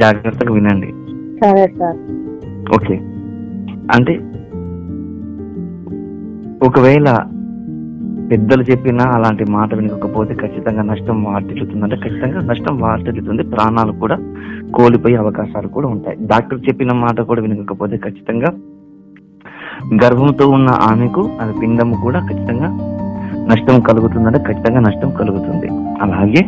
జాగ్రత్తగా వినండి. సరే సార్. ఓకే, అంటే ఒకవేళ పెద్దలు చెప్పినా అలాంటి మాట వినకపోతే ఖచ్చితంగా నష్టం వాటిల్లుతుంది. అంటే ఖచ్చితంగా నష్టం వాటిల్లుతుంది, ప్రాణాలు కూడా కోల్పోయే అవకాశాలు కూడా ఉంటాయి. డాక్టర్ చెప్పిన మాట కూడా వినకపోతే ఖచ్చితంగా గర్భంతో ఉన్న ఆమెకు అది పిండము కూడా ఖచ్చితంగా నష్టం కలుగుతుందంటే ఖచ్చితంగా నష్టం కలుగుతుంది. అలాగే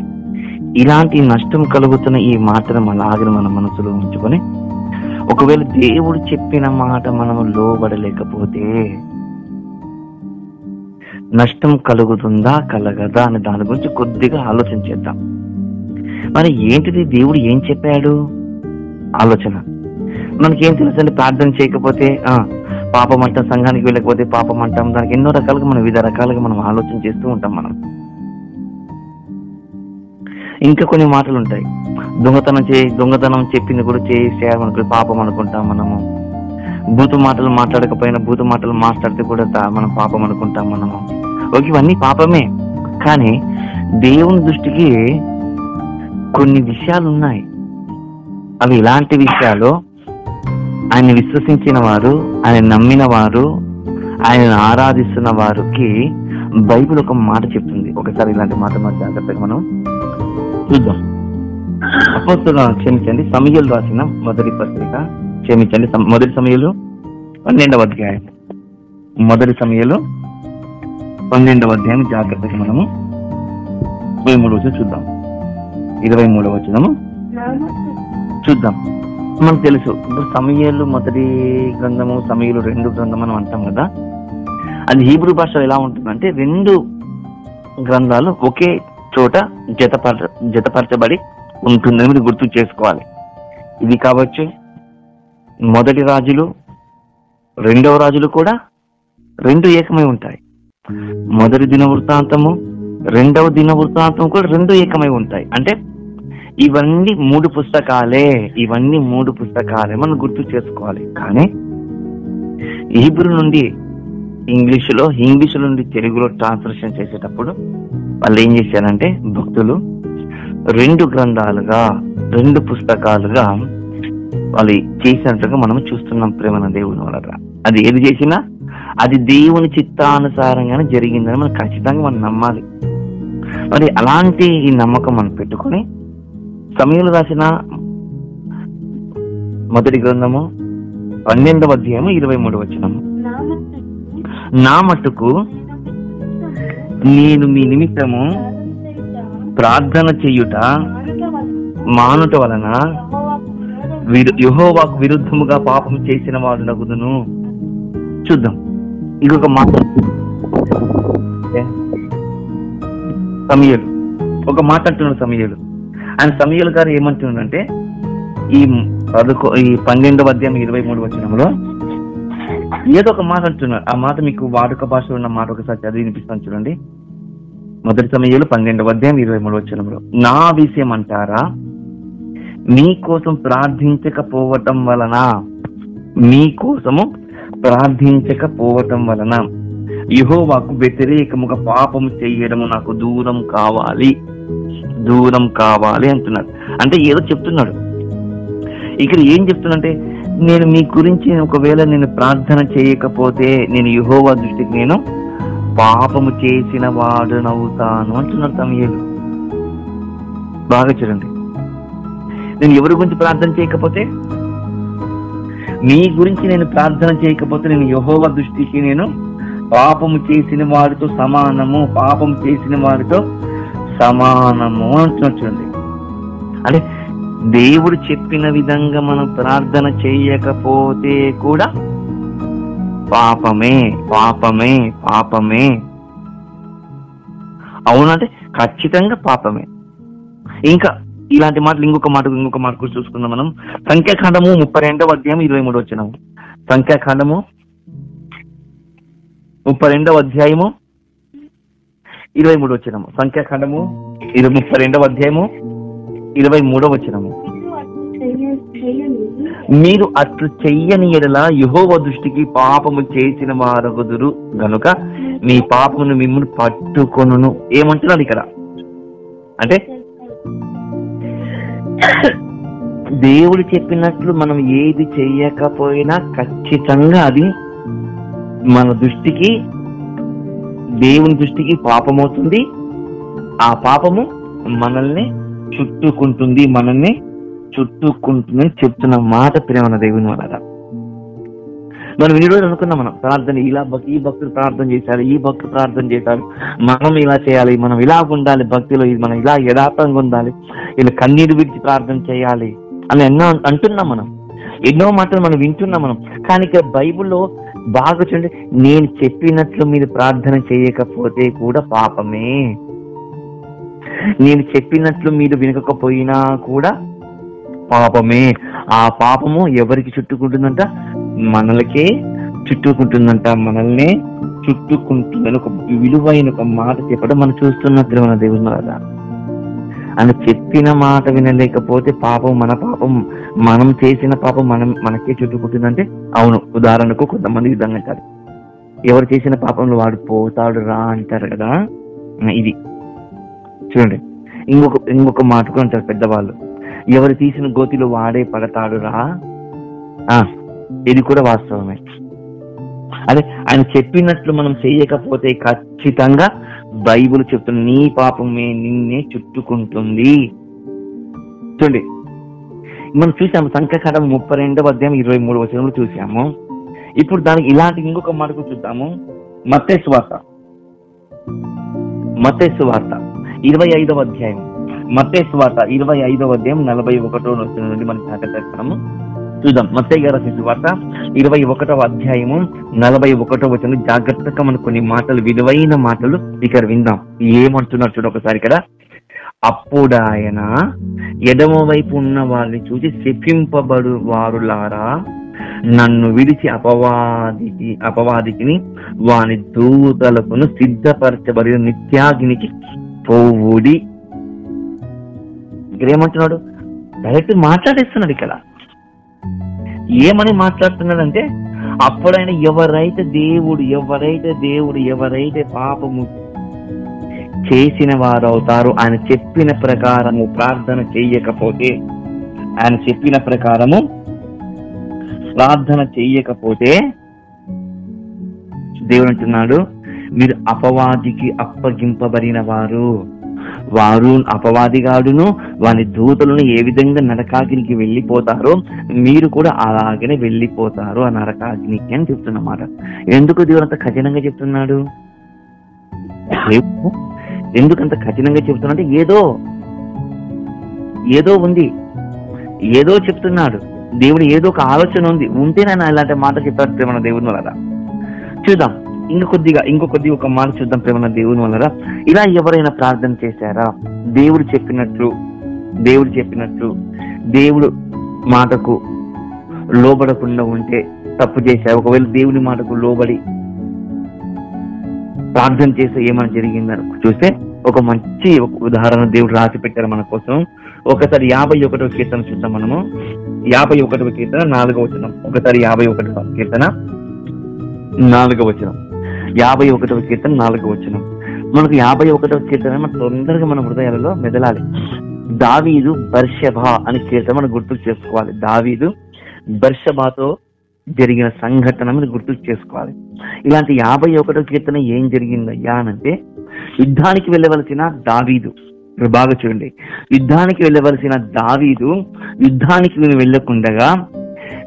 ఇలాంటి నష్టం కలుగుతున్న ఈ మాటను అలాగే మన మనసులో ఉంచుకొని ఒకవేళ దేవుడు చెప్పిన మాట మనము లోబడలేకపోతే నష్టం కలుగుతుందా కలగదా అని దాని గురించి కొద్దిగా ఆలోచించేద్దాం. మరి ఏంటిది దేవుడు ఏం చెప్పాడు? ఆలోచన. మనకేం తెలుసండి, ప్రార్థన చేయకపోతే పాపం అంటాం, సంఘానికి వెళ్ళకపోతే పాపం అంటాం, దానికి ఎన్నో రకాలుగా మనం వివిధ రకాలుగా మనం ఆలోచన చేస్తూ ఉంటాం. మనం ఇంకా కొన్ని మాటలు ఉంటాయి, దొంగతనం చెప్పింది కూడా చేయాలనుకో పాపం అనుకుంటాం మనము. బూతు మాటలు మాట్లాడకపోయినా బూతు మాటలు మాట్లాడితే కూడా మనం పాపం అనుకుంటాం మనము. ఓకే, ఇవన్నీ పాపమే. కానీ దేవుని దృష్టికి కొన్ని విషయాలు ఉన్నాయి. అవి ఇలాంటి విషయాలు ఆయన విశ్వసించిన వారు, ఆయన నమ్మిన వారు, ఆయన ఆరాధిస్తున్న వారికి బైబిల్ ఒక మాట చెప్తుంది. ఒకసారి ఇలాంటి మాట మన జాగ్రత్తగా మనం చూద్దాం. క్షమించండి, సమూయేలు రాసిన మొదటి పత్రిక, క్షమించండి, మొదటి సమూయేలు 12వ అధ్యాయం, మొదటి సమూయేలు 12వ అధ్యాయం జాగ్రత్తగా మనము 23వ వచనం చూద్దాం. 23వ వచనము చూద్దాం. మనకు తెలుసు ఇప్పుడు సమూయేలు మొదటి గ్రంథము, సమూయేలు 2 గ్రంథం అని అంటాం కదా. అది హీబ్రూ భాషలో ఎలా ఉంటుందంటే 2 గ్రంథాలు ఒకే చోట జతపరచబడి ఉంటుందని మీరు గుర్తు చేసుకోవాలి. ఇది కావచ్చు మొదటి రాజులు, 2వ రాజులు కూడా 2 ఏకమై ఉంటాయి. మొదటి దిన వృత్తాంతము, 2వ దిన వృత్తాంతం కూడా 2 ఏకమై ఉంటాయి. అంటే ఇవన్నీ 3 పుస్తకాలే, ఇవన్నీ 3 పుస్తకాలే మనం గుర్తు చేసుకోవాలి. కానీ హీబ్రూ నుండి ఇంగ్లీషులో నుండి తెలుగులో ట్రాన్స్లేషన్ చేసేటప్పుడు వాళ్ళు ఏం చేశారంటే భక్తులు 2 గ్రంథాలుగా 2 పుస్తకాలుగా వాళ్ళు చేసినట్టుగా మనం చూస్తున్నాం. ప్రేమన దేవుని వల్ల అది ఏది చేసినా అది దేవుని చిత్తానుసారంగానే జరిగిందని మనం ఖచ్చితంగా మనం నమ్మాలి. మరి అలాంటి ఈ నమ్మకం మనం పెట్టుకొని సమూయేలు రాసిన మొదటి గ్రంథము 12వ అధ్యాయము 23వ వచనము, నా మట్టుకు నేను మీ నిమిత్తము ప్రార్థన చేయుట మానుట వలన యెహోవాకు విరుద్ధముగా పాపం చేసిన వాడు నగుదును. చూద్దాం ఇంకొక మాట. సమూయేలు ఒక మాట అంటున్నాడు. సమూయేలు గారు ఏమంటున్నాడంటే ఈ 12వ అధ్యాయం 23వ వచనంలో ఏదో ఒక మాట అంటున్నాడు. ఆ మాట మీకు వాడుక భాషలో ఉన్న మాట ఒకసారి చదివి వినిపిస్తాను చూడండి. మొదటి సమూయేలు 12వ అధ్యాయం 23వ వచనంలో, నా విషయం అంటారా, మీకోసం ప్రార్థించకపోవటం వలన యెహోవాకు వ్యతిరేకముగా పాపము చేయడము నాకు దూరం కావాలి అంటున్నాడు. అంటే ఏదో చెప్తున్నాడు. ఇక్కడ ఏం చెప్తున్నంటే నేను మీ గురించి ఒకవేళ నేను ప్రార్థన చేయకపోతే నేను యెహోవా దృష్టికి నేను పాపము చేసిన వాడునవుతాను అంటున్నాడు సమూయేలు. బాగా చూడండి, నేను ఎవరి గురించి ప్రార్థన చేయకపోతే, మీ గురించి నేను ప్రార్థన చేయకపోతే నేను యెహోవా దృష్టికి నేను పాపము చేసిన వాడితో సమానము అంటున్నాడు. చూడండి, అంటే దేవుడు చెప్పిన విధంగా మనం ప్రార్థన చేయకపోతే కూడా పాపమే. అవునంటే ఖచ్చితంగా పాపమే. ఇంకా ఇలాంటి మాటలు ఇంకొక మాట కూడా చూసుకుందాం మనం. సంఖ్యాకాండము 32వ అధ్యాయం 23వ వచనము, సంఖ్యాకాండము 32వ అధ్యాయము 23వ వచనము, సంఖ్యాకాండము 32వ అధ్యాయము 23వ వచనము, మీరు అట్లు చెయ్యని ఎడల యెహోవా దృష్టికి పాపము చేసిన వారగుదురు గనుక మీ పాపమును మిమ్మల్ని పట్టుకొనును. ఏమంటున్నాడు ఇక్కడ అంటే దేవుడు చెప్పినట్లు మనం ఏది చెయ్యకపోయినా ఖచ్చితంగా అది మన దృష్టికి, దేవుని దృష్టికి పాపమవుతుంది. ఆ పాపము మనల్ని చుట్టుకుంటుంది చెప్తున్న మాట ప్రేమ దేవుని వల్ల. మనం ఈ రోజు అనుకున్నాం, మనం ప్రార్థన ఈ భక్తులు ప్రార్థన చేశారు, ఈ భక్తులు ప్రార్థన చేశారు, మనం ఇలా చేయాలి, మనం ఇలా ఉండాలి, భక్తిలో మనం ఇలా యథార్థంగా ఉండాలి, ఇలా కన్నీరు విడిచి ప్రార్థన చేయాలి అని ఎన్నో అంటున్నాం. మనం ఎన్నో మాటలు మనం వింటున్నాం మనం. కానీ ఇక్కడ బైబిల్లో బాగా చూడండి, నేను చెప్పినట్లు మీరు ప్రార్థన చేయకపోతే కూడా పాపమే, నేను చెప్పినట్లు మీరు వినకపోయినా కూడా పాపమే. ఆ పాపము ఎవరికి చుట్టుకుంటుందంట? మనలకే చుట్టుకుంటుందంట. మనల్నే చుట్టుకుంటుందని ఒక విలువైన ఒక మాట చెప్పడం మనం చూస్తున్నట్లు మన దేవుని వల్ల. అని చెప్పిన మాట వినలేకపోతే పాపం, మన పాపం, మనం చేసిన పాపం మనకే చుట్టుకుంటుందంటే అవును. ఉదాహరణకు కొంతమంది విధంగా అంటారు, ఎవరు చేసిన పాపంలో వాడు పోతాడు రా అంటారు కదా. ఇది చూడండి, ఇంకొక మాటకు అంటారు పెద్దవాళ్ళు, ఎవరు తీసిన గోతిలో వాడే పడతాడు రా. ఇది కూడా వాస్తవమే. అదే ఆయన చెప్పినట్లు మనం చేయకపోతే ఖచ్చితంగా బైబిల్ చెప్తున్న నీ పాపమే నిన్నే చుట్టుకుంటుంది. చూడండి, మనం చూసాము సంఖ్యాకాండం 32వ అధ్యాయం 23వ వచనంలో చూసాము. ఇప్పుడు దానికి ఇలాంటి ఇంకొక మాటకు చూద్దాము. మత్తయి సువార్త 25వ అధ్యాయం, మత్తయి సువార్త 25వ అధ్యాయం 41వ వచనం నుండి మనం జాగ్రత్తము చూద్దాం. మత్తయి గారి సువార్త 21వ అధ్యాయము 41వ వచనం జాగ్రత్తగా మనకు కొన్ని మాటలు, విలువైన మాటలు ఇక్కడ విందాం. ఏమంటున్నారు చూడ ఒకసారి ఇక్కడ. అప్పుడు ఆయన ఎడమ వైపు ఉన్న వారిని చూసి, శపింపబడు వారులారా, నన్ను విడిచి అపవాదికి వాని దూతలకు సిద్ధపరచబడిన నిత్యాగ్నికి పోవుడి. ఇక్కడ ఏమంటున్నాడు? డైరెక్ట్ మాట్లాడేస్తున్నాడు. ఇక్కడ ఏమని మాట్లాడుతున్నాడంటే, అప్పుడైనా ఎవరైతే దేవుడు పాపము చేసిన వారు అవుతారు, ఆయన చెప్పిన ప్రకారము ప్రార్థన చేయకపోతే, దేవుడు అంటున్నాడు, మీరు అపవాదికి అప్పగింపబడిన వారు. అపవాదిగాడును వాని దూతలను ఏ విధంగా నరకాగ్నికి వెళ్ళిపోతారో మీరు కూడా అలాగనే వెళ్ళిపోతారు ఆ నరకాగ్నికి అని చెప్తున్నమాట. ఎందుకు దేవుడు అంత కఠినంగా చెప్తున్నాడు? ఎందుకంత కఠినంగా చెప్తున్నా? ఏదో ఉంది, ఏదో చెప్తున్నాడు దేవుడు, ఏదో ఒక ఆలోచన ఉంటేనే ఇలాంటి మాట చెప్పారు ప్రేమ దేవుని వల్ల. చూద్దాం ఇంకొద్ది ఒక మాట చూద్దాం ప్రేమ దేవుని వల్ల. ఇలా ఎవరైనా ప్రార్థన చేశారా? దేవుడు చెప్పినట్లు దేవుడు మాటకు లోబడకుండా ఉంటే తప్పు చేశారు. ఒకవేళ దేవుని మాటకు లోబడి ప్రార్థన చేస్తే ఏమైనా జరిగిందని చూస్తే ఒక మంచి ఉదాహరణ దేవుడు రాసి పెట్టారు మన కోసం. ఒకసారి 51వ కీర్తన చూద్దాం మనము. 51వ కీర్తన 4వ వచనం. ఒకసారి 51వ కీర్తన 4వ వచనం. 51వ కీర్తన 4వ వచనం. మనకు 51వ కీర్తన మన తొందరగా మన హృదయాలలో మెదలాలి. దావీదు బర్షబా అని కీర్తన మనం గుర్తుకు చేసుకోవాలి. దావీదు బర్షబాతో జరిగిన సంఘటన మీద గుర్తుకు చేసుకోవాలి. ఇలాంటి 51వ కీర్తన ఏం జరిగిందయ్యా అనంటే, యుద్ధానికి వెళ్ళవలసిన దావీదు, బాగా చూడండి, యుద్ధానికి వెళ్ళవలసిన దావీదు యుద్ధానికి వెళ్ళకుండగా,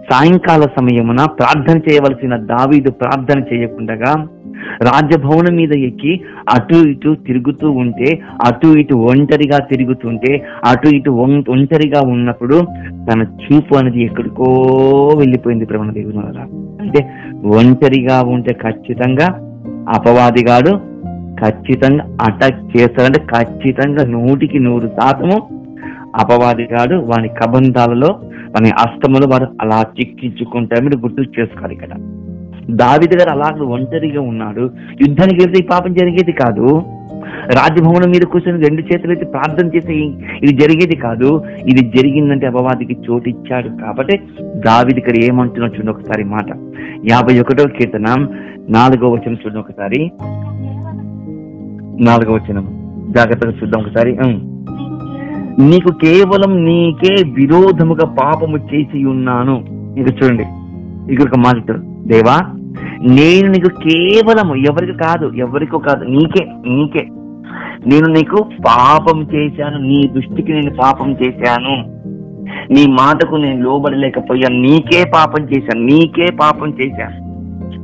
సాయంకాల సమయమున ప్రార్థన చేయవలసిన దావీదు ప్రార్థన చేయకుండగా రాజభవనం మీద ఎక్కి అటు ఇటు తిరుగుతూ ఉంటే, అటు ఇటు ఒంటరిగా తిరుగుతుంటే, అటు ఇటు ఒంటరిగా ఉన్నప్పుడు తన చూపు అనేది ఎక్కడికో వెళ్ళిపోయింది ప్రేమ దేవుని వల్ల. అంటే ఒంటరిగా ఉంటే ఖచ్చితంగా అపవాదిగాడు ఖచ్చితంగా అటాక్ చేస్తాడంటే ఖచ్చితంగా 100% అపవాదిగాడు వాని కబంధాలలో వాని అస్తములు వాడు అలా చిక్కించుకుంటారు. మీరు గుర్తు చేసుకోవాలి. ఇక్కడ దావీదు గారు అలా ఒంటరిగా ఉన్నాడు. యుద్ధానికి వెళ్తే ఈ పాపం జరిగేది కాదు. రాజభవనం మీద కూర్చొని 2 చేతులు ఎత్తి ప్రార్థన చేసి ఇది జరిగేది కాదు. ఇది జరిగిందంటే అపవాదికి చోటు ఇచ్చాడు. కాబట్టి దావీదు ఇక్కడ ఏమంటున్నా చూడండి ఒకసారి మాట. 51వ కీర్తన 4వ వచనం చూడండి ఒకసారి. 4వ వచనం జాగ్రత్తగా చూద్దాం ఒకసారి. నీకు కేవలం నీకే విరోధముగా పాపము చేసి ఉన్నాను. ఇక చూడండి, ఇక్కడ ఒక మాట, దేవా నేను నీకు కేవలం ఎవరికి కాదు, నీకే నేను నీకు పాపం చేశాను, నీ దృష్టికి నేను పాపం చేశాను, నీ మాటకు నేను లోబడలేకపోయాను, నీకే పాపం చేశాను.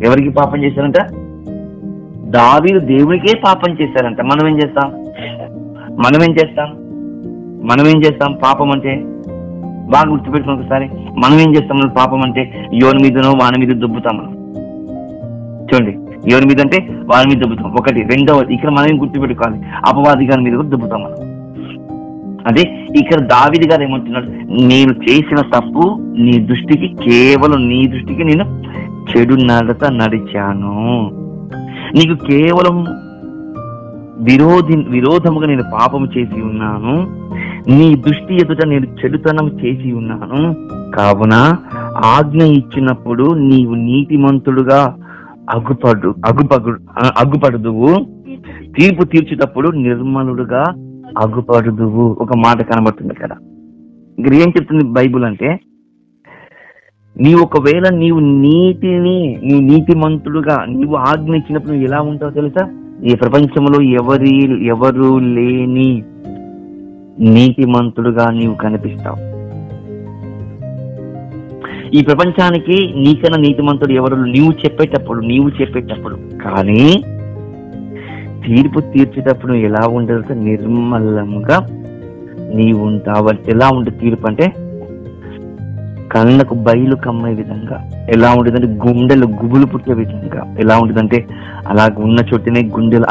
ఎవరికి పాపం చేశారంట? దావీదు దేవునికే పాపం చేశారంట. మనం ఏం చేస్తాం పాపం అంటే? బాగా గుర్తుపెట్టుకుని ఒకసారి, మనం ఏం చేస్తాం పాపం అంటే? యోని మీదనో వాని మీద దుబ్బుతాం మనం. చూడండి, ఎవరి మీద అంటే వారి మీద దుబ్బుతాం. ఒకటి. రెండవది, ఇక్కడ మనం ఏం గుర్తుపెట్టుకోవాలి, అపవాది గారి మీద కూడా దుబ్బుతాం మనం. అదే ఇక్కడ దావీదు గారు ఏమంటున్నాడు, నేను చేసిన తప్పు కేవలం నీ దృష్టికి నేను చెడు నడత నడిచాను, నీకు కేవలం విరోధముగా నేను పాపము చేసి ఉన్నాను, నీ దృష్టి ఎదుట నేను చెడుతనం చేసి ఉన్నాను. కావున ఆజ్ఞ ఇచ్చినప్పుడు నీవు నీతిమంతుడుగా అగ్గుపడుదువు, తీర్పు తీర్చేటప్పుడు నిర్మలుడుగా అగ్గుపడుదువు. ఒక మాట కనబడుతుంది కదా. ఇక్కడ ఏం చెప్తుంది బైబుల్ అంటే, ఒకవేళ నీవు నీతిమంతుడుగా నీవు ఆజ్ఞ ఇచ్చినప్పుడు నువ్వు ఎలా ఉంటావో తెలుసా? ఈ ప్రపంచంలో ఎవరు లేని నీతిమంతుడుగా నీవు కనిపిస్తావు. ఈ ప్రపంచానికి నీకన్నా నీతిమంతుడు ఎవరు నీవు చెప్పేటప్పుడు కానీ తీర్పు తీర్చేటప్పుడు ఎలా ఉండదు? నిర్మలంగా నీవు ఉంటావు. ఎలా ఉంటుంది తీర్పు అంటే? కళ్ళకు బయలు కమ్మే విధంగా. ఎలా ఉంటుందంటే గుండెలు గుబులు పుట్టే విధంగా. ఎలా ఉంటుందంటే అలాగ ఉన్న చోటునే గుండెలు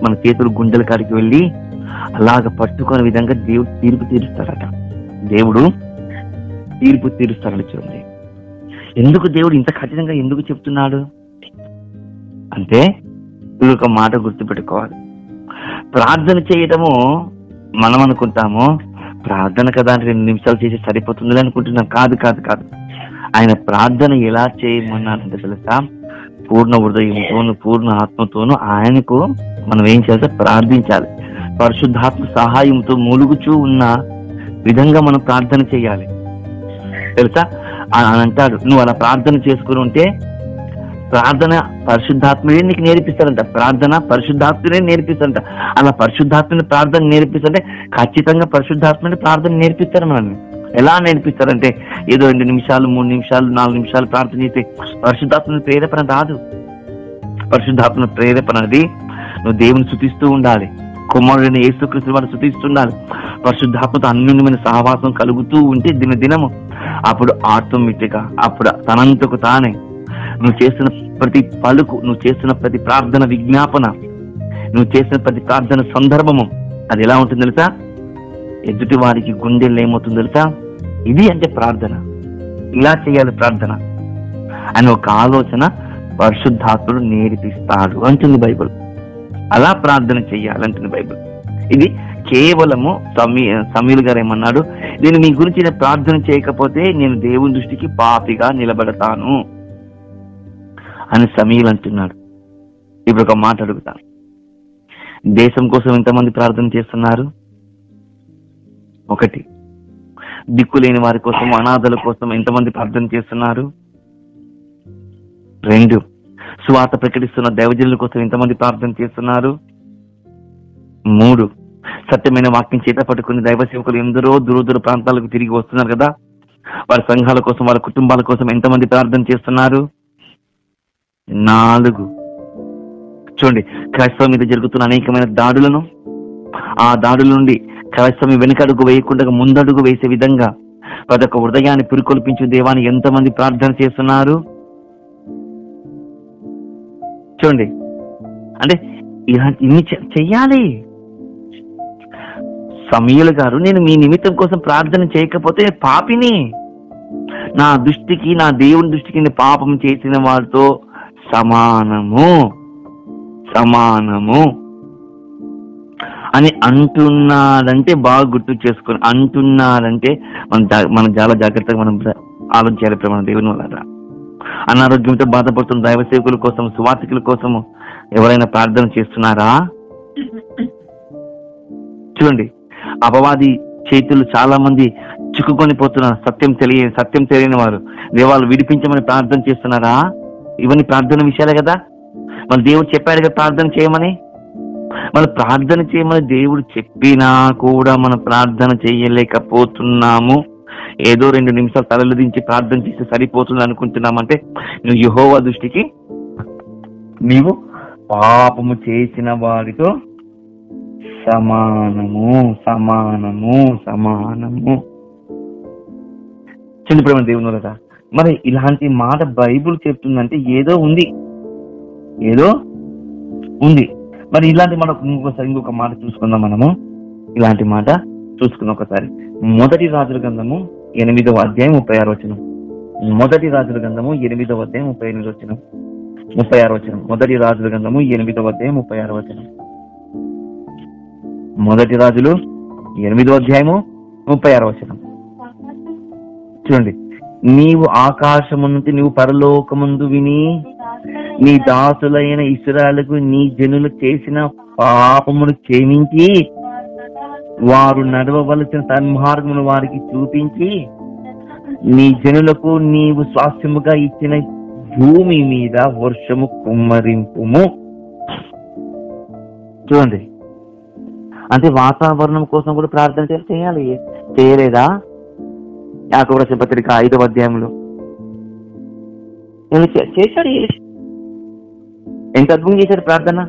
మన చేతులు గుండెల కాడికి వెళ్ళి అలాగ పట్టుకునే విధంగా దేవుడు తీర్పు తీరుస్తాడట. చూడండి, ఎందుకు దేవుడు ఇంత కఠినంగా ఎందుకు చెప్తున్నాడు అంటే, ఒక మాట గుర్తుపెట్టుకోవాలి. ప్రార్థన చేయటము మనం అనుకుంటాము, ప్రార్థన కదా అంటే 2 నిమిషాలు చేసి సరిపోతుంది అనుకుంటున్నాం. కాదు. ఆయన ప్రార్థన ఎలా చేయమన్నారంటే తెలుసా? పూర్ణ హృదయంతోను పూర్ణ ఆత్మతోను ఆయనకు మనం ఏం చేయాలి? ప్రార్థించాలి. పరిశుద్ధాత్మ సహాయంతో మూలుగుచూ ఉన్న విధంగా మనం ప్రార్థన చేయాలి. తెలుసా? అని అంటాడు. నువ్వు అలా ప్రార్థన చేసుకుని ఉంటే ప్రార్థన పరిశుద్ధాత్మనే నీకు నేర్పిస్తారంట. అలా పరిశుద్ధాత్మని ప్రార్థన నేర్పిస్తుంటే ఖచ్చితంగా పరిశుద్ధాత్మని ప్రార్థన నేర్పిస్తారు మనల్ని. ఎలా నేర్పిస్తారంటే ఏదో 2 నిమిషాలు 3 నిమిషాలు 4 నిమిషాలు ప్రార్థన చేస్తే పరిశుద్ధాత్మని ప్రేరేపణ రాదు. పరిశుద్ధాత్మ ప్రేరేపణ అనేది నువ్వు దేవుని స్తుతిస్తూ ఉండాలి, కుమారుడిని యేసుక్రీస్తు వారు స్తుతిస్తుండాలి, పరిశుద్ధాత్మతో అన్యోన్యమైన సహవాసం కలుగుతూ ఉంటే దినదినము అప్పుడు ఆటోమేటిక్ గా అప్పుడు తనంతకు తానే నువ్వు చేస్తున్న ప్రతి పలుకు, నువ్వు చేస్తున్న ప్రతి ప్రార్థన విజ్ఞాపన, నువ్వు చేసిన ప్రతి ప్రార్థన సందర్భము అది ఎలా ఉంటుంది తెలుసా? ఎదుటి వారికి గుండెల్లో ఏమవుతుంది తెలుసా? ఇది అంటే ప్రార్థన, ఇలా చేయాలి ప్రార్థన అని ఒక ఆలోచన పరిశుద్ధాత్ముడు నేర్పిస్తాడు అంటుంది బైబిల్. అలా ప్రార్థన చెయ్యాలంటుంది బైబిల్. ఇది కేవలము సమీల్ గారు ఏమన్నాడు, నేను మీ గురించి నేను ప్రార్థన చేయకపోతే నేను దేవుని దృష్టికి పాపిగా నిలబడతాను అని సమీల్ అంటున్నాడు. ఇప్పుడు ఒక మాట అడుగుతాను, దేశం కోసం ఎంతమంది ప్రార్థన చేస్తున్నారు? 1. దిక్కులేని వారి కోసం, అనాథల కోసం ఎంతమంది ప్రార్థన చేస్తున్నారు? 2. సువార్త ప్రకటిస్తున్న దైవజనుల కోసం ఎంతమంది ప్రార్థన చేస్తున్నారు? 3. సత్యమైన వాక్యం చేత పట్టుకుని దైవ సేవకులు ఎందరో దూర ప్రాంతాలకు తిరిగి వస్తున్నారు కదా, వారి సంఘాల కోసం, వారి కుటుంబాల కోసం ఎంతమంది ప్రార్థన చేస్తున్నారు? 4. చూడండి, క్రైస్తవం మీద జరుగుతున్న అనేకమైన దాడులను, ఆ దాడుల నుండి క్రైస్తవం వెనుకడుగు వేయకుండా ముందడుగు వేసే విధంగా ప్రతి ఒక్క హృదయాన్ని పురికొల్పించే దేవాన్ని ఎంతమంది ప్రార్థన చేస్తున్నారు? చూడండి, అంటే ఇన్ని చెయ్యాలి. సమూయేలు గారు, నేను మీ నిమిత్తం కోసం ప్రార్థన చేయకపోతే పాపిని, నా దృష్టికి, నా దేవుని దృష్టికి నేను పాపం చేసిన వారితో సమానము అని అంటున్నాడంటే బాగా గుర్తు చేసుకొని అంటున్నాడంటే మనం చాలా జాగ్రత్తగా మనం ఆలోచించాలి. మన దేవుని వల్ల అనారోగ్యంతో బాధపడుతున్న దైవ సేవకుల కోసం, సువార్థికుల కోసము ఎవరైనా ప్రార్థన చేస్తున్నారా? చూడండి, అపవాది చేతులు చాలా మంది చిక్కుకొని పోతున్నారు. సత్యం తెలియని వారు దేవాలు విడిపించమని ప్రార్థన చేస్తున్నారా? ఇవన్నీ ప్రార్థన విషయాలే కదా. మన దేవుడు చెప్పాడు కదా ప్రార్థన చేయమని. మన ప్రార్థన చేయమని దేవుడు చెప్పినా కూడా మనం ప్రార్థన చేయలేకపోతున్నాము. ఏదో 2 నిమిషాలు తలలు దించి ప్రార్థన చేస్తే సరిపోతుంది అనుకుంటున్నామంటే నువ్వు యెహోవా దృష్టికి నీవు పాపము చేసిన వారితో సమానము సమానము సమానము. చిన్నప్పుడు దేవుని కదా. మరి ఇలాంటి మాట బైబుల్ చెప్తుందంటే ఏదో ఉంది. మరి ఇలాంటి మాట ఇంకొక మాట చూసుకుందాం మనము. ఇలాంటి మాట చూసుకుందాం ఒకసారి. మొదటి రాజుల గ్రంథము 8వ అధ్యాయం 36వ వచనం. మొదటి రాజుల గ్రంథము 8వ అధ్యాయం 36వ వచనం. మొదటి రాజుల గ్రంథము 8వ అధ్యాయం 36వ వచనం. మొదటి రాజులు 8వ అధ్యాయము 36వ వచనం చూడండి. నీవు ఆకాశము నుండి నీవు పరలోకమందు విని నీ దాసులైన ఇశ్రాయేలుకు నీ జనులు చేసిన పాపమును క్షమించి వారు నడవవలసిన సన్మార్గమును వారికి చూపించి నీ జనులకు నీవు స్వాస్థ్యముగా ఇచ్చిన భూమి మీద వర్షము కుమ్మరింపుము. చూడండి, అంటే వాతావరణం కోసం కూడా ప్రార్థన చేయాలి. చేయలేదా? యాకోబు రాసిన పత్రిక 5వ అధ్యాయంలో చేశాడు. ఎంత అద్భుతం చేశాడు ప్రార్థన.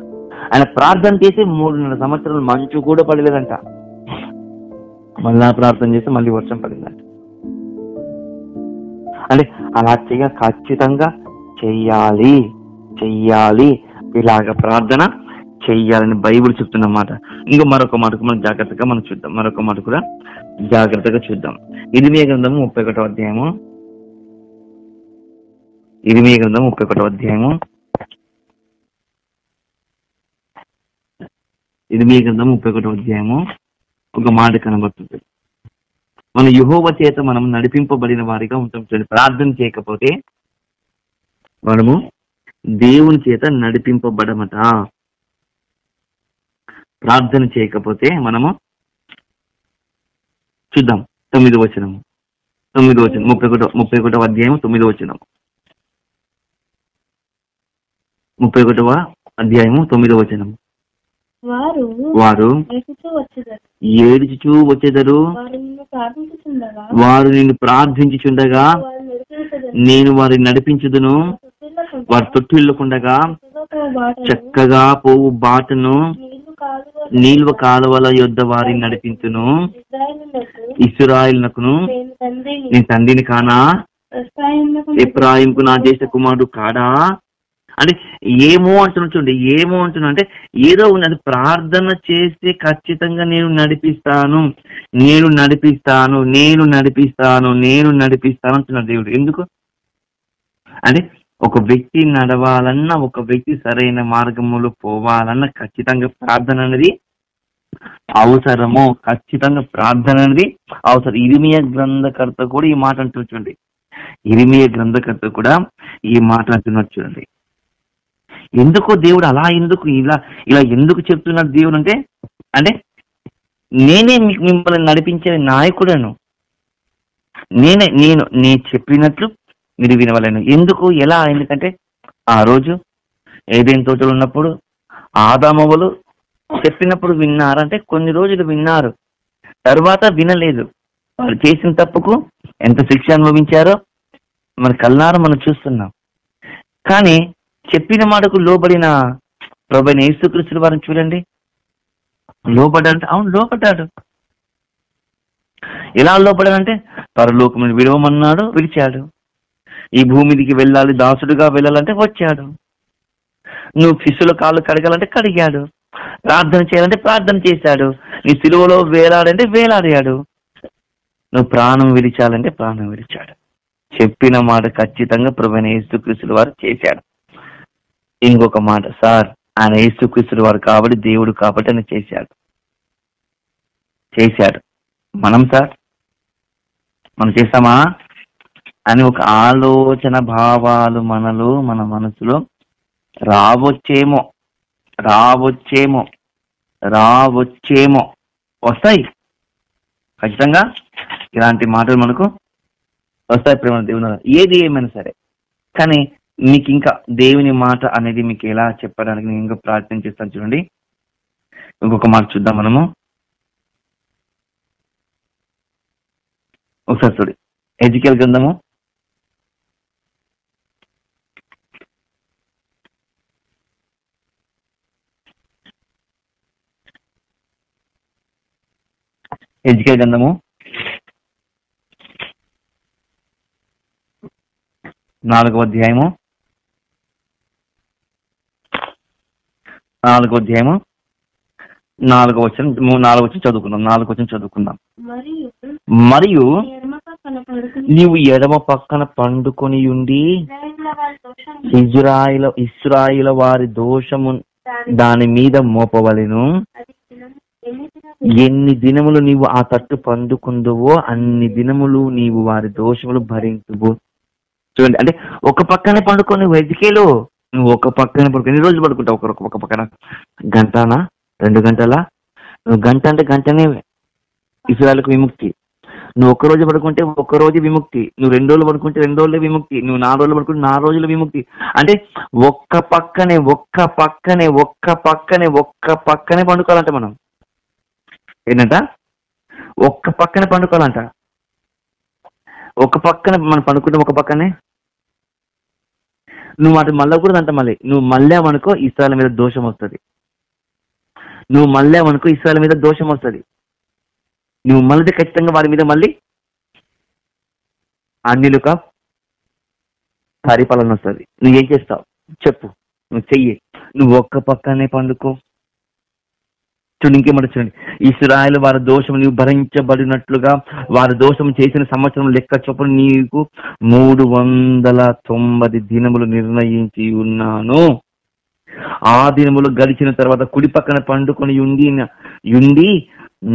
ఆయన ప్రార్థన చేసి 3.5 సంవత్సరాలు మంచు కూడా పడలేదంట. మళ్ళా ప్రార్థన చేసి మళ్ళీ వర్షం పడిందంట. అంటే అలా ఖచ్చితంగా చెయ్యాలి. ఇలాగ ప్రార్థన చెయ్యాలని బైబిల్ చెప్తున్నమాట. ఇంకో మరొక మాటకు మనం జాగ్రత్తగా చూద్దాం. మరొక మాట కూడా జాగ్రత్తగా చూద్దాం. ఇర్మీయా గ్రంథము 31వ అధ్యాయము. ఇర్మీయా గ్రంథము 31వ అధ్యాయము. ఇర్మీయా గ్రంథము 31వ అధ్యాయము ఒక మాట కనబడుతుంది. మన యెహోవా చేత మనం నడిపింపబడిన వారిగా ఉంటాం. ప్రార్థన చేయకపోతే మనము దేవుని చేత నడిపింపబడమట. ప్రార్థన చేయకపోతే మనము చూద్దాం. 9వ వచనం 31వ అధ్యాయం 9వ వచనం. 31వ అధ్యాయము 9వ వచనం. వారు ఏడుచుచూ వచ్చేదరు. వారు నిన్ను ప్రార్థించుచుండగా నేను వారిని నడిపించుదును. వారి తొట్టిల్లకుండగా చక్కగా పోవు బాటను నీళ్వ కాలువల యొద్ద వారిని నడిపించును. ఇశ్రాయేలునకును నేను తండ్రిని కానా? ఎఫ్రాయిముకు నా జ్యేష్ఠ కుమారుడు కాడా? అంటే ఏమో అంటున్నా. చూడండి, ఏమో అంటున్నా అంటే ఏదో ఉన్నది. ప్రార్థన చేస్తే ఖచ్చితంగా నేను నడిపిస్తాను అంటున్నాడు దేవుడు. ఎందుకు అంటే ఒక వ్యక్తి నడవాలన్నా, ఒక వ్యక్తి సరైన మార్గంలో పోవాలన్నా ఖచ్చితంగా ప్రార్థన అనేది అవసరము. ఖచ్చితంగా ప్రార్థన అనేది అవసరం. ఇర్మీయా గ్రంథకర్త కూడా ఈ మాట అంటున్నారు. చూడండి, ఇర్మీయా గ్రంథకర్త కూడా ఈ మాట అంటున్నారు. చూడండి, ఎందుకో దేవుడు అలా ఇలా ఎందుకు చెప్తున్నాడు దేవుడు అంటే నేనే మిమ్మల్ని నడిపించే నాయకుడను. నేను చెప్పినట్లు మీరు వినవలను. ఎందుకు? ఎలా? ఎందుకంటే ఆ రోజు ఏదైనా తోటలు ఉన్నప్పుడు ఆదామవ్వలు చెప్పినప్పుడు విన్నారంటే కొన్ని రోజులు విన్నారు, తర్వాత వినలేదు. వాళ్ళు చేసిన తప్పుకు ఎంత శిక్ష అనుభవించారో మన కళ్ళారా మనం చూస్తున్నాం. కానీ చెప్పిన మాటకు లోబడిన ప్రభువైన యేసుక్రీస్తు వారిని చూడండి. లోబడ్డాడు. అవును, లోబడ్డాడు. ఎలా లోబడాడంటే పరలోకమును విడవమన్నాడు, విడిచాడు. ఈ భూమిదికి వెళ్ళాలి, దాసుడుగా వెళ్ళాలంటే వచ్చాడు. నువ్వు శిష్యుల కాళ్ళు కడగాలంటే కడిగాడు. ప్రార్థన చేయాలంటే ప్రార్థన చేశాడు. నీ సిలువలో వేలాడంటే వేలాడాడు. నువ్వు ప్రాణం విడిచాలంటే ప్రాణం విడిచాడు. చెప్పిన మాట ఖచ్చితంగా ప్రభువైన యేసుక్రీస్తు వారు చేశాడు. ఇంకొక మాట, సార్ ఆయన యేసుక్రీస్తు వారు కాబట్టి, దేవుడు కాబట్టి ఆయన చేశాడు. మనం సార్ మనం చేస్తామా అని ఒక ఆలోచన భావాలు మన మనసులో రావచ్చేమో వస్తాయి. ఖచ్చితంగా ఇలాంటి మాటలు మనకు వస్తాయి ప్రేమ దేవుని. ఏది ఏమైనా సరే, కానీ మీకు ఇంకా దేవుని మాట అనేది మీకు ఎలా చెప్పడానికి నేను ఇంకా ప్రార్థన చేస్తాను. చూడండి, ఇంకొక మాట చూద్దాం మనము. ఒకసారి చూడండి, ఎజికేల్ గ్రంథము 4వ అధ్యాయము 4వ అధ్యాయము 4వ వచనం చదువుకుందాం. మరియు నీవు ఎడమ పక్కన పండుకొని ఉండి ఇశ్రాయేలు వారి దోషము దాని మీద మోపవలెను. ఎన్ని దినములు నీవు ఆ తట్టు పండుకుందువో అన్ని దినములు నీవు వారి దోషములు భరించువు. చూడండి, అంటే ఒక పక్కనే పండుకొని వెతికేలు. నువ్వు ఒక పక్కనే పడుకో. ఎన్ని రోజులు పడుకుంటావు ఒక పక్కన? గంటనా, 2 గంటలా? నువ్వు గంట అంటే గంటనే ఇశ్రాయేలుకు విముక్తి. నువ్వు 1 రోజు పడుకుంటే 1 రోజు విముక్తి. నువ్వు 2 రోజులు పడుకుంటే 2 రోజులే విముక్తి. నువ్వు 4 రోజులు పడుకుంటే 4 రోజుల విముక్తి. అంటే ఒక్క పక్కనే పండుకోవాలంట మనం. ఏంటంట? ఒక్క పక్కనే పండుకోవాలంట. ఒక పక్కన మనం పండుకుంటే ఒక పక్కనే నువ్వు అటు మళ్ళకూడదంట. మళ్ళీ నువ్వు మళ్ళావనుకో ఇశ్రాయేలు మీద దోషం వస్తుంది. నువ్వు మళ్ళీ ఖచ్చితంగా వారి మీద మళ్ళీ అన్యులుగా పరిపాలన వస్తుంది. నువ్వేం చేస్తావు చెప్పు? నువ్వు చెయ్యి. నువ్వు ఒక్క పక్కనే పండుకో. చూడండి, ఇంకేమంటే చూడండి, ఇశ్రాయేలు వారి దోషం నీవు భరించబడినట్లుగా వారి దోషం చేసిన సంవత్సరం లెక్క చొప్పున నీకు 390 దినములు నిర్ణయించి ఉన్నాను. ఆ దినములు గడిచిన తర్వాత కుడి పక్కన పండుకొని ఉండి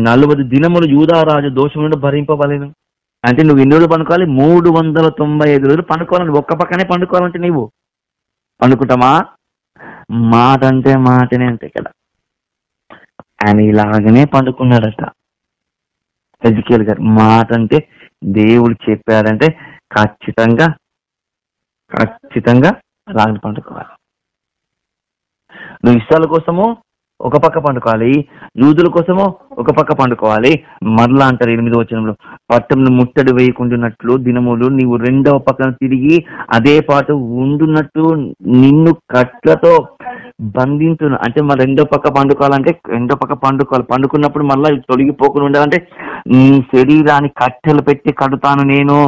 40 దినములు యూదారాజు దోషం నుండి భరింపవలెను. అంటే నువ్వు ఎన్ని రోజులు పండుకోవాలి? 395 రోజులు పండుకోవాలి. ఒక్క పక్కనే పండుకోవాలంటే నీవు పండుకుంటామా? మాట అంటే మాటనే అంతే కదా. ఆయన ఇలాగనే పండుకున్నాడట ఎజికేల్ గారు. మాట అంటే దేవుడు చెప్పాడంటే ఖచ్చితంగా అలాగనే పండుకోవాలి. నువ్వు ఇష్టాల కోసము ఒక పక్క పండుకోవాలి, యూదుల కోసము ఒక పక్క పండుకోవాలి. మరలా అంటారు 8వ వచనంలో, పట్టణం ముట్టడి వేయకుండానట్లు దినములు నీవు 2వ పక్కన తిరిగి అదే పాటు ఉండున్నట్టు నిన్ను కట్లతో బంధించును. అంటే మరి 2వ పక్క పండుకోవాలంటే 2వ పక్క పండుకున్నప్పుడు మళ్ళీ తొలగిపోకుండా ఉండాలంటే నీ శరీరాన్ని కట్టెలు పెట్టి కడుతాను నేను.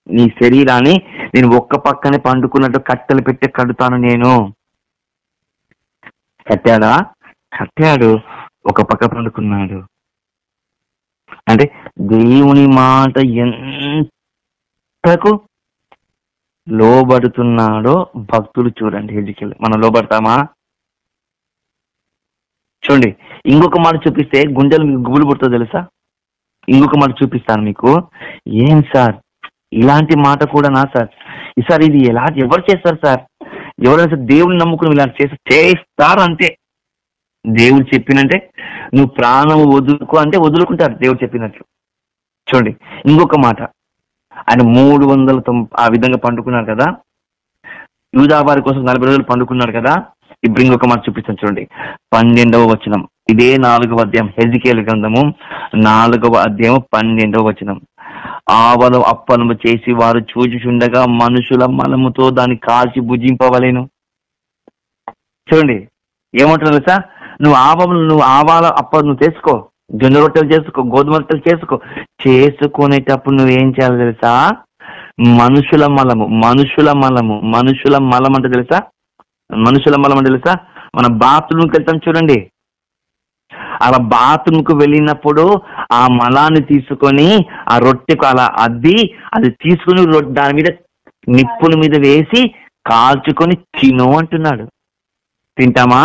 నీ శరీరాన్ని నేను ఒక్క పక్కనే పండుకున్నట్టు కట్టెలు పెట్టి కడుతాను నేను. కట్టాడు, ఒక పక్క పండుకున్నాడు. అంటే దేవుని మాట ఎంతకు లోబడుతున్నాడో భక్తులు చూడండి. ఎజికేల్ మనం లోబడతామా? చూడండి, ఇంకొక మాట చూపిస్తే గుండెలు మీకు గుబులు పుడుతుందో తెలుసా? ఇంకొక మాట చూపిస్తాను మీకు. ఏం సార్ ఇలాంటి మాట కూడానా సార్? సార్ ఇది ఎవరు చేస్తారు సార్? ఎవరైనా సార్ దేవుని నమ్ముకుని ఇలాంటి చేస్తారు అంతే. దేవుడు చెప్పినంటే నువ్వు ప్రాణం వదులుకో అంటే వదులుకుంటారు దేవుడు చెప్పినట్లు. చూడండి, ఇంకొక మాట, ఆయన 390 ఆ విధంగా పండుకున్నాడు కదా. యూదా వారి కోసం 40 రోజులు పండుకున్నాడు కదా. ఇప్పుడు ఇంకొక మాట చూపిస్తాను చూడండి, 12వ వచనం. ఇదే 4వ అధ్యాయం ఎజికేల్ గ్రంథము 4వ అధ్యాయం 12వ వచనం. ఆవల అప్పలము చేసి వారు చూచుచుండగా మనుషుల మలముతో దాన్ని కాల్చి భుజింపవలేను. చూడండి ఏమంటున్నారు తెలుసా? నువ్వు ఆవాల అప్పలు నువ్వు చేసుకో, జొన్న రొట్టెలు చేసుకో, గోధుమ రొట్టెలు చేసుకునేటప్పుడు నువ్వేం చేయాలి తెలుసా? మనుషుల మలం అంటే తెలుసా? మన బాత్రూమ్కి వెళ్తాం చూడండి, అలా బాత్రూమ్కు వెళ్ళినప్పుడు ఆ మలాన్ని తీసుకొని ఆ రొట్టెకు అలా అది తీసుకుని దాని మీద నిప్పుల మీద వేసి కాల్చుకొని తిను అంటున్నాడు. తింటామా?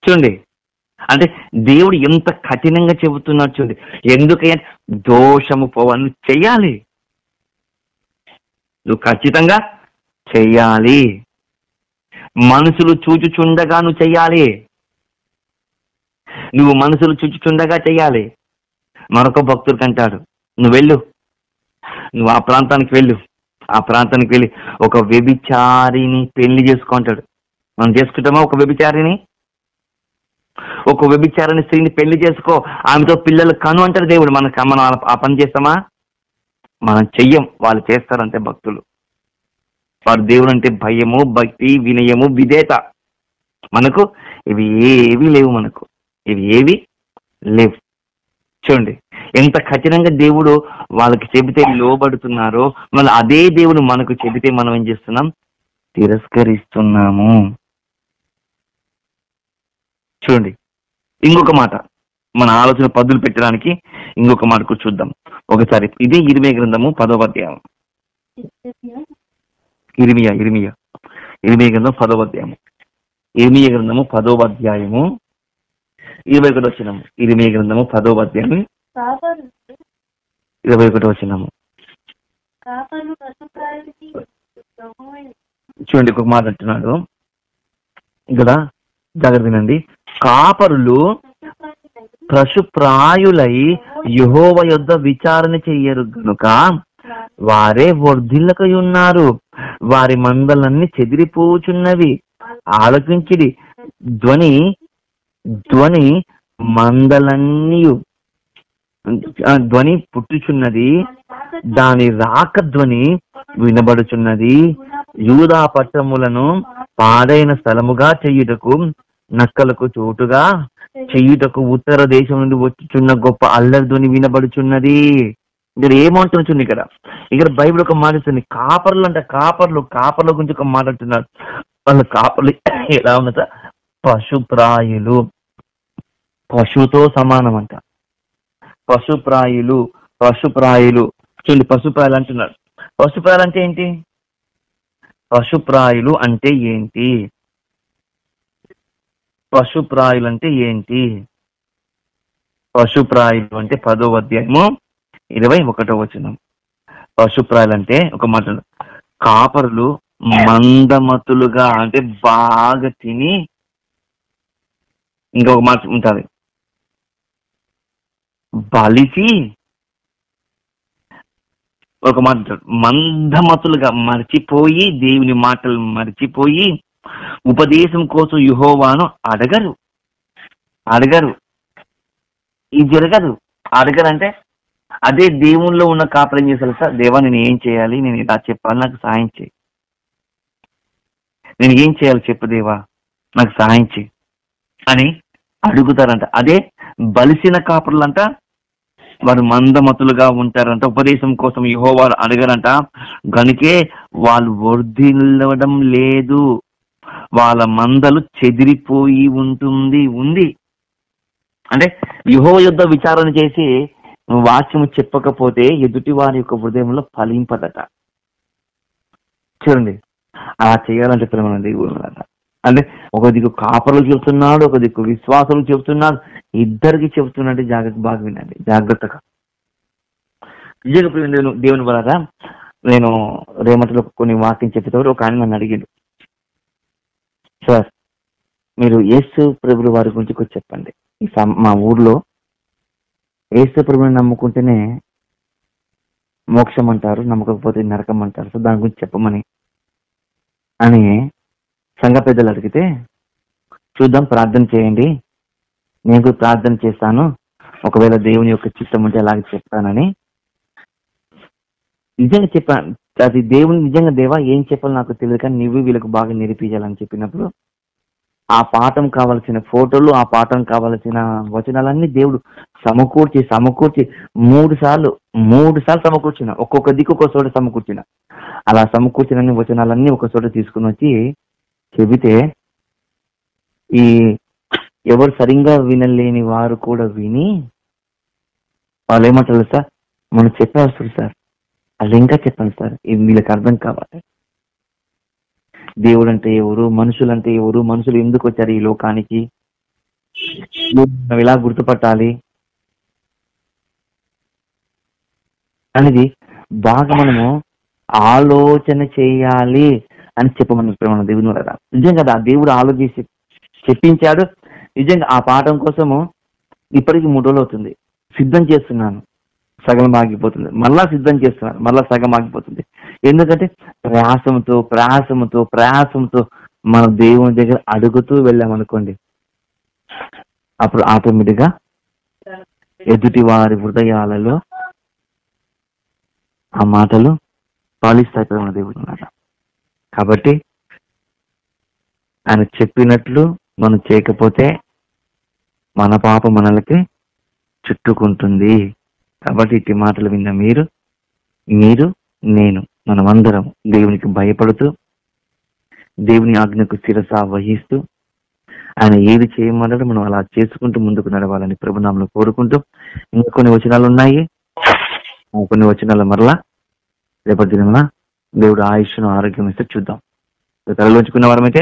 చూడండి, అంటే దేవుడు ఎంత కఠినంగా చెబుతున్నాడు చూడండి. ఎందుకంటే దోషము పోవని చెయ్యాలి, నువ్వు ఖచ్చితంగా చెయ్యాలి. మనుషులు చూచుచుండగా నువ్వు చెయ్యాలి. నువ్వు మనుషులు చూచుచుండగా చెయ్యాలి. మరొక భక్తుడికి అంటాడు, నువ్వు వెళ్ళు, నువ్వు ఆ ప్రాంతానికి వెళ్ళు, ఆ ప్రాంతానికి వెళ్ళి ఒక వ్యభిచారిని పెళ్లి చేసుకుంటాడు. మనం చేసుకుంటామా? ఒక వ్యభిచారిని స్త్రీని పెళ్లి చేసుకో, ఆమెతో పిల్లలు కను అంటాడు దేవుడు. మనం ఆ పని చేస్తామా? మనం చెయ్యం. వాళ్ళు చేస్తారంటే భక్తులు. వారు దేవుడు అంటే భయము, భక్తి, వినయము, విధేయత. మనకు ఇవి ఏవి లేవు. ఇవి ఏవి లేవు. చూడండి ఎంత కఠినంగా దేవుడు వాళ్ళకి చెబితే లోబడుతున్నారో, మళ్ళీ అదే దేవుడు మనకు చెబితే మనం ఏం చేస్తున్నాం? తిరస్కరిస్తున్నాము. చూడండి ఇంకొక మాట, మన ఆలోచన పదులు పెట్టడానికి ఇంకొక మాట కూడా చూద్దాం ఒకసారి. ఇది ఇర్మియా గ్రంథము 10వ అధ్యాయం. ఇర్మియా గ్రంథం 10వ అధ్యాయము. ఇర్మియా గ్రంథము 10వ అధ్యాయము 21వ వచనము. ఇర్మియా గ్రంథము 10వ అధ్యాయం 21వ వచనము. చూడండి ఒక మాట అంటున్నాడు ఇక్కడ, జాగ్రత్త వినండి. కాపరులు పశుప్రాయులై యెహోవా యొద్ద విచారణ చెయ్యరు గనుక వారే వర్ధిల్లకై ఉన్నారు. వారి మందలన్నీ చెదిరిపోచున్నవి. ఆలోచించిడి, ధ్వని మందలన్నీ ధ్వని పుట్టుచున్నది, దాని రాక ధ్వని వినబడుచున్నది. యూదా పట్టణములను పాడైన స్థలముగా చెయ్యుటకు, నక్కలకు చోటుగా చెయ్యుటకు ఉత్తర దేశం నుండి వచ్చుచున్న గొప్ప అల్లరి ధ్వని వినబడుచున్నది. ఇక్కడ ఏమంటున్నా ఇక్కడ బైబిల్ ఒక మాట ఇస్తుంది. కాపర్ల గురించి ఒక మాట అంటున్నారు. వాళ్ళ కాపర్లు ఎలా ఉన్నట? పశుప్రాయులు, పశువుతో సమానం అంట. పశుప్రాయులు. చూడండి పశుప్రాయులు అంటున్నారు. పశుప్రాయులు అంటే ఏంటి? పశుప్రాయులు అంటే ఏంటి? పశుప్రాయులు అంటే 10వ అధ్యాయము 21వ వచనం. పశుప్రాయులు అంటే ఒక మాట, కాపరులు మందమతులుగా అంటే బాగా తిని, ఇంకొక మాట ఉంటుంది, బలిసి, ఒక మాట మందమతులుగా మర్చిపోయి, దేవుని మాటలు మర్చిపోయి, ఉపదేశం కోసం యెహోవాను అడగరు. ఇది జరగదు. అడగరంటే అదే దేవుల్లో ఉన్న కాపరం చేశారు. సార్ దేవా నేను ఏం చేయాలి, నేను ఇలా చెప్పాలి, నాకు సహాయం చేయి, నేను ఏం చేయాలి చెప్పు దేవా, నాకు సహాయం చేయి అని అడుగుతారంట. అదే బలిసిన కాపరులంట వారు మందమతులుగా ఉంటారంట. ఉపదేశం కోసం యెహోవాను అడగరంట. గనుకే వాళ్ళు వర్ధిల్లడం లేదు. వాళ్ళ మందలు చెదిరిపోయి ఉంది. అంటే యెహోవా యొద్ద విచారణ చేసి వాక్యము చెప్పకపోతే ఎదుటి వారి యొక్క హృదయంలో ఫలింపదట. చూడండి అలా చేయాలని చెప్తున్నామండి. అంటే ఒక దిక్కు కాపరులు చెబుతున్నాడు, ఒక దిక్కు విశ్వాసులు చెబుతున్నాడు, ఇద్దరికి చెబుతున్నాడు. జాగ్రత్త, బాగా వినండి జాగ్రత్తగా. నిజంగా దేవుని వల్ల నేను రేమటలో కొన్ని వాక్యం చెప్పేటప్పుడు ఒక ఆయన నన్ను అడిగాడు, సార్ మీరు యేసు ప్రభువు వారి గురించి కొంచెం చెప్పండి. మా ఊర్లో యేసు ప్రభువుని నమ్ముకుంటేనే మోక్షం అంటారు, నమ్మకపోతే నరకం అంటారు, సో దాని గురించి చెప్పమని అని సంఘ పెద్దలు అడిగితే, చూద్దాం ప్రార్థన చేయండి, నేను కూడా ప్రార్థన చేస్తాను, ఒకవేళ దేవుని యొక్క చిత్తం ఉంటే అలాగే చెప్తానని నిజంగా చెప్పాను. అది దేవుని నిజంగా దేవా ఏం చెప్పాలో నాకు తెలియదు, కానీ నువ్వు వీళ్ళకు బాగా నిరూపించాలని చెప్పినప్పుడు ఆ పాఠం కావాల్సిన ఫోటోలు, ఆ పాఠం కావాల్సిన వచనాలన్నీ దేవుడు సమకూర్చి 3 సార్లు సమకూర్చిన, ఒక్కొక్క దిక్కు ఒక చోట సమకూర్చిన. అలా సమకూర్చిన వచనాలన్నీ ఒక చోట తీసుకుని వచ్చి చెబితే, ఈ ఎవరు సరిగ్గా వినలేని వారు కూడా విని వాళ్ళు ఏమంటారు సార్, మనం చెప్పేస్తారు సార్, వాళ్ళు ఇంకా చెప్పండి సార్, ఇది వీళ్ళకి అర్థం కావాలి. దేవుడు అంటే ఎవరు, మనుషులు అంటే ఎవరు, మనుషులు ఎందుకు వచ్చారు ఈ లోకానికి, ఇలా గుర్తుపట్టాలి అనేది బాగా మనము ఆలోచన చేయాలి. అని చెప్పమని ప్రేమ దేవుని వల్ల నిజంగా ఆ దేవుడు ఆలోచించి చెప్పించాడు. నిజంగా ఆ పాఠం కోసము ఇప్పటికి 3 రోజులు అవుతుంది, సిద్ధం చేస్తున్నాను, సగం ఆగిపోతుంది, మళ్ళా సిద్ధం చేస్తున్నాను, మళ్ళా సగం ఆగిపోతుంది. ఎందుకంటే ప్రయాసంతో మన దేవుని దగ్గర అడుగుతూ వెళ్ళామనుకోండి, అప్పుడు ఆటోమేటిక్గా ఎదుటి వారి హృదయాలలో ఆ మాటలు పాలిస్తాయి మన దేవుడు మాట. కాబట్టి ఆయన చెప్పినట్లు మనం చేయకపోతే మన పాపం మనలకి చుట్టుకుంటుంది. కాబట్టి ఇట్టి మాటలు విన్న మీరు నేను మనమందరం దేవునికి భయపడుతూ దేవుని ఆజ్ఞకు శిరస వహిస్తూ ఆయన ఏది చేయమన్నాడో మనం అలా చేసుకుంటూ ముందుకు నడవాలని ప్రభునామంలో కోరుకుంటూ, ఇంకా కొన్ని వచనాలు ఉన్నాయి. కొన్ని వచనాలు మరలా రేపటి దిన దేవుడు ఆయుష్ను ఆరోగ్యం ఇస్తే చూద్దాం. తలలోంచుకున్న వారమైతే